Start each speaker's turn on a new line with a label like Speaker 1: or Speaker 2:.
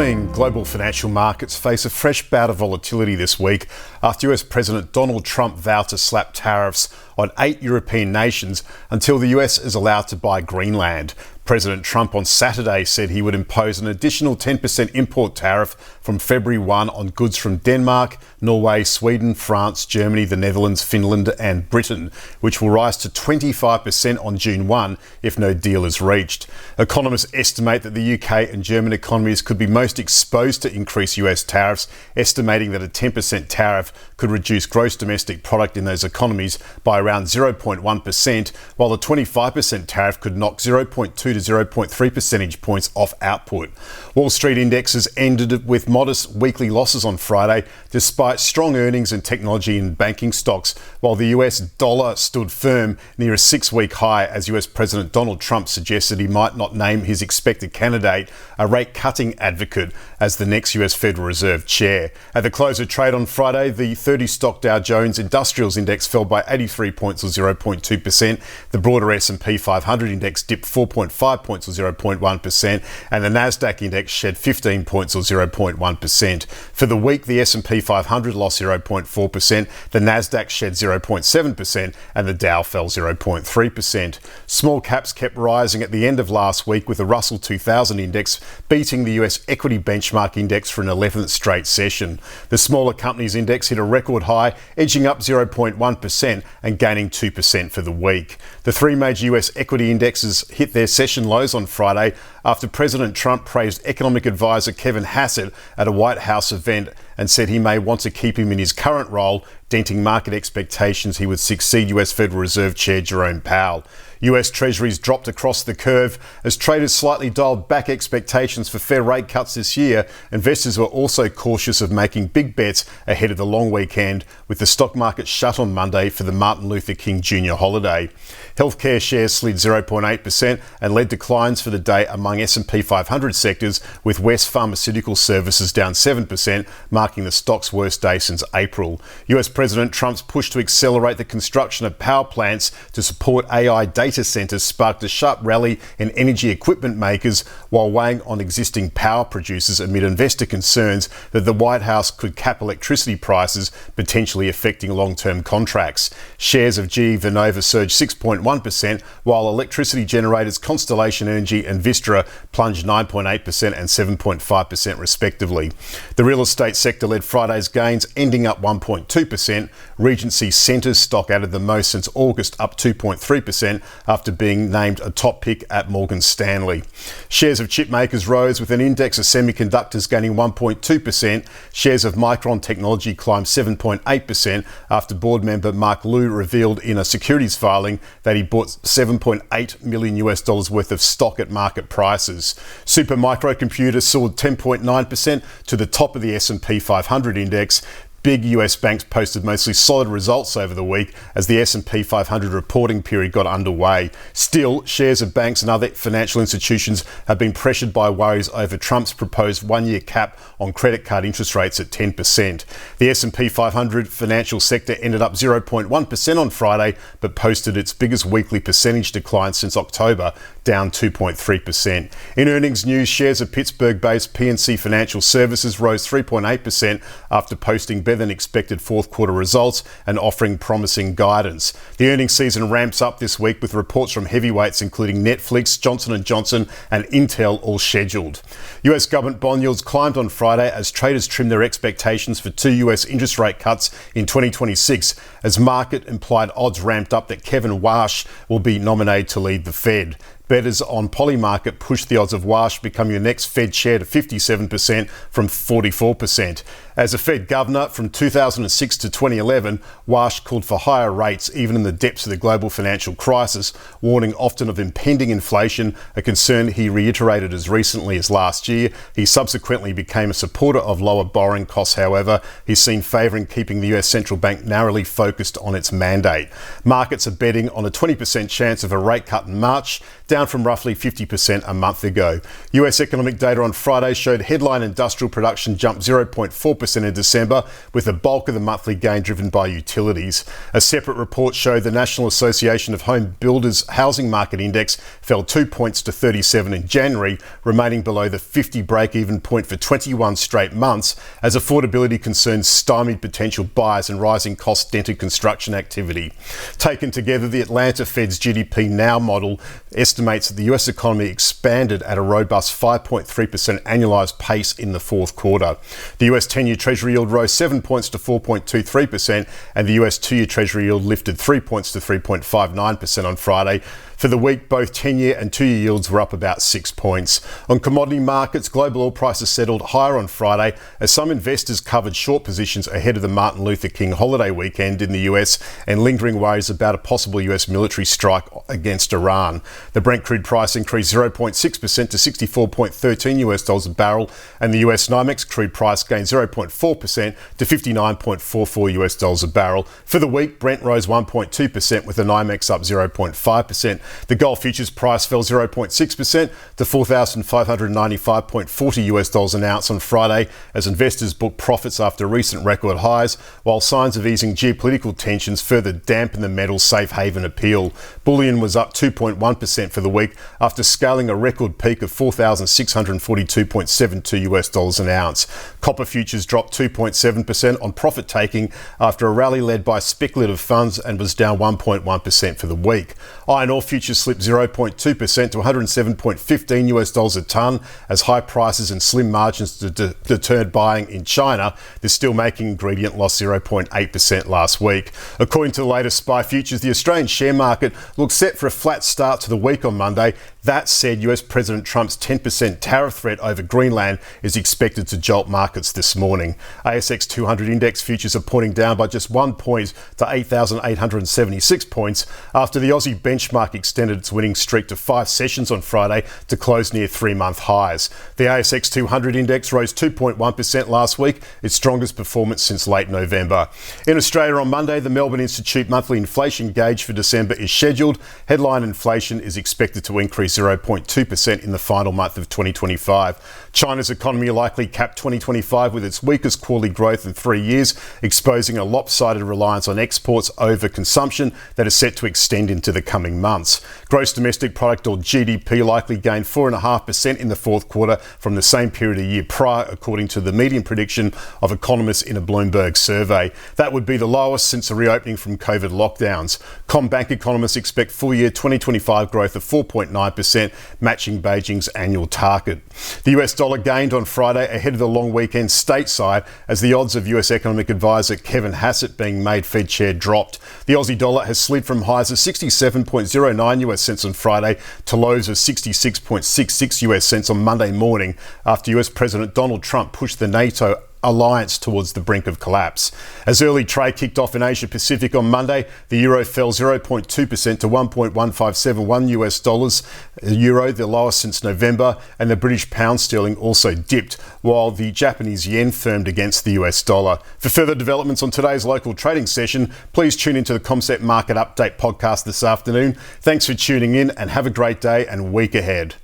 Speaker 1: morning. Global financial markets face a fresh bout of volatility this week after US President Donald Trump vowed to slap tariffs on 8 European nations until the US is allowed to buy Greenland. President Trump on Saturday said he would impose an additional 10% import tariff from February 1 on goods from Denmark, Norway, Sweden, France, Germany, the Netherlands, Finland and Britain, which will rise to 25% on June 1 if no deal is reached. Economists estimate that the UK and German economies could be most exposed to increased US tariffs, estimating that a 10% tariff could reduce gross domestic product in those economies by around 0.1%, while the 25% tariff could knock 0.2 to 0.3 percentage points off output. Wall Street indexes ended with modest weekly losses on Friday, despite strong earnings in technology and banking stocks, while the US dollar stood firm near a 6-week high as US President Donald Trump suggested he might not name his expected candidate, a rate-cutting advocate, as the next US Federal Reserve chair. At the close of trade on Friday, the 30-stock Dow Jones Industrials Index fell by 83 points or 0.2%. The broader S&P 500 index dipped 4.5 points or 0.1%, and the Nasdaq index shed 15 points or 0.1%. For the week, the S&P 500 lost 0.4%, the Nasdaq shed 0.7%, and the Dow fell 0.3%. Small caps kept rising at the end of last week, with the Russell 2000 index beating the US equity benchmark index for an 11th straight session. The smaller companies index hit a record high, edging up 0.1% and gaining 2% for the week. The three major US equity indexes hit their session lows on Friday after President Trump praised economic advisor Kevin Hassett at a White House event and said he may want to keep him in his current role, denting market expectations he would succeed US Federal Reserve Chair Jerome Powell. US Treasuries dropped across the curve as traders slightly dialed back expectations for Fed rate cuts this year. Investors were also cautious of making big bets ahead of the long weekend, with the stock market shut on Monday for the Martin Luther King Jr. holiday. Healthcare shares slid 0.8% and led declines for the day among S&P 500 sectors, with West Pharmaceutical Services down 7%, marking the stock's worst day since April. US President Trump's push to accelerate the construction of power plants to support AI data centres sparked a sharp rally in energy equipment makers, while weighing on existing power producers amid investor concerns that the White House could cap electricity prices, potentially affecting long-term contracts. Shares of GE Vernova surged 6.1%, while electricity generators Constellation Energy and Vistra plunged 9.8% and 7.5% respectively. The real estate sector led Friday's gains, ending up 1.2%. Regency Centres stock added the most since August, up 2.3%, after being named a top pick at Morgan Stanley. Shares of chip makers rose, with an index of semiconductors gaining 1.2%. Shares of Micron Technology climbed 7.8% after board member Mark Liu revealed in a securities filing that he bought $7.8 million worth of stock at market prices. Supermicro Computer soared 10.9% to the top of the S&P 500 index. Big US banks posted mostly solid results over the week as the S&P 500 reporting period got underway. Still, shares of banks and other financial institutions have been pressured by worries over Trump's proposed one-year cap on credit card interest rates at 10%. The S&P 500 financial sector ended up 0.1% on Friday, but posted its biggest weekly percentage decline since October, down 2.3%. In earnings news, shares of Pittsburgh-based PNC Financial Services rose 3.8% after posting better than expected fourth quarter results and offering promising guidance. The earnings season ramps up this week, with reports from heavyweights including Netflix, Johnson & Johnson and Intel all scheduled. US government bond yields climbed on Friday as traders trimmed their expectations for 2 US interest rate cuts in 2026, as market implied odds ramped up that Kevin Warsh will be nominated to lead the Fed. Bettors on Polymarket pushed the odds of Warsh becoming the next Fed chair to 57% from 44%. As a Fed governor from 2006 to 2011, Warsh called for higher rates even in the depths of the global financial crisis, warning often of impending inflation, a concern he reiterated as recently as last year. He subsequently became a supporter of lower borrowing costs, however. He's seen favouring keeping the US central bank narrowly focused on its mandate. Markets are betting on a 20% chance of a rate cut in March, down from roughly 50% a month ago. US economic data on Friday showed headline industrial production jumped 0.4% 4% in December, with the bulk of the monthly gain driven by utilities. A separate report showed the National Association of Home Builders Housing Market Index fell 2 points to 37 in January, remaining below the 50 break-even point for 21 straight months, as affordability concerns stymied potential buyers and rising costs dented construction activity. Taken together, the Atlanta Fed's GDP Now model estimates that the US economy expanded at a robust 5.3% annualised pace in the fourth quarter. The US 10-year Treasury yield rose 7 points to 4.23%, and the US 2-year Treasury yield lifted 3 points to 3.59% on Friday. For the week, both 10-year and 2-year yields were up about 6 points. On commodity markets, global oil prices settled higher on Friday as some investors covered short positions ahead of the Martin Luther King holiday weekend in the US and lingering worries about a possible US military strike against Iran. The Brent crude price increased 0.6% to $64.13 a barrel, and the US NYMEX crude price gained 0.4% to $59.44 a barrel. For the week, Brent rose 1.2% with the NYMEX up 0.5%. The gold futures price fell 0.6% to $4,595.40 an ounce on Friday as investors booked profits after recent record highs, while signs of easing geopolitical tensions further dampened the metal's safe haven appeal. Bullion was up 2.1% for the week after scaling a record peak of $4,642.72 an ounce. Copper futures dropped 2.7% on profit taking after a rally led by speculative funds and was down 1.1% for the week. Iron ore futures slipped 0.2% to $107.15 a tonne as high prices and slim margins deterred buying in China. The steelmaking ingredient lost 0.8% last week. According to the latest SPI futures, the Australian share market looks set for a flat start to the week on Monday. That said, US President Trump's 10% tariff threat over Greenland is expected to jolt markets this morning. ASX 200 index futures are pointing down by just 1 point to 8,876 points after the Aussie benchmark extended its winning streak to 5 sessions on Friday to close near 3-month highs. The ASX 200 index rose 2.1% last week, its strongest performance since late November. In Australia on Monday, the Melbourne Institute monthly inflation gauge for December is scheduled. Headline inflation is expected to increase 0.2% in the final month of 2025. China's economy likely capped 2025 with its weakest quarterly growth in 3 years, exposing a lopsided reliance on exports over consumption that is set to extend into the coming months. Gross domestic product, or GDP, likely gained 4.5% in the fourth quarter from the same period a year prior, according to the median prediction of economists in a Bloomberg survey. That would be the lowest since the reopening from COVID lockdowns. CommBank economists expect full year 2025 growth of 4.9%, matching Beijing's annual target. The US dollar gained on Friday ahead of the long weekend stateside as the odds of US economic advisor Kevin Hassett being made Fed chair dropped. The Aussie dollar has slid from highs of 67.09 US cents on Friday to lows of 66.66 US cents on Monday morning after US President Donald Trump pushed the NATO alliance towards the brink of collapse. As early trade kicked off in Asia Pacific on Monday, the euro fell 0.2% to 1.1571 US dollars a euro, the lowest since November, and the British pound sterling also dipped, while the Japanese yen firmed against the US dollar. For further developments on today's local trading session, please tune into the CommSec Market Update podcast this afternoon. Thanks for tuning in and have a great day and week ahead.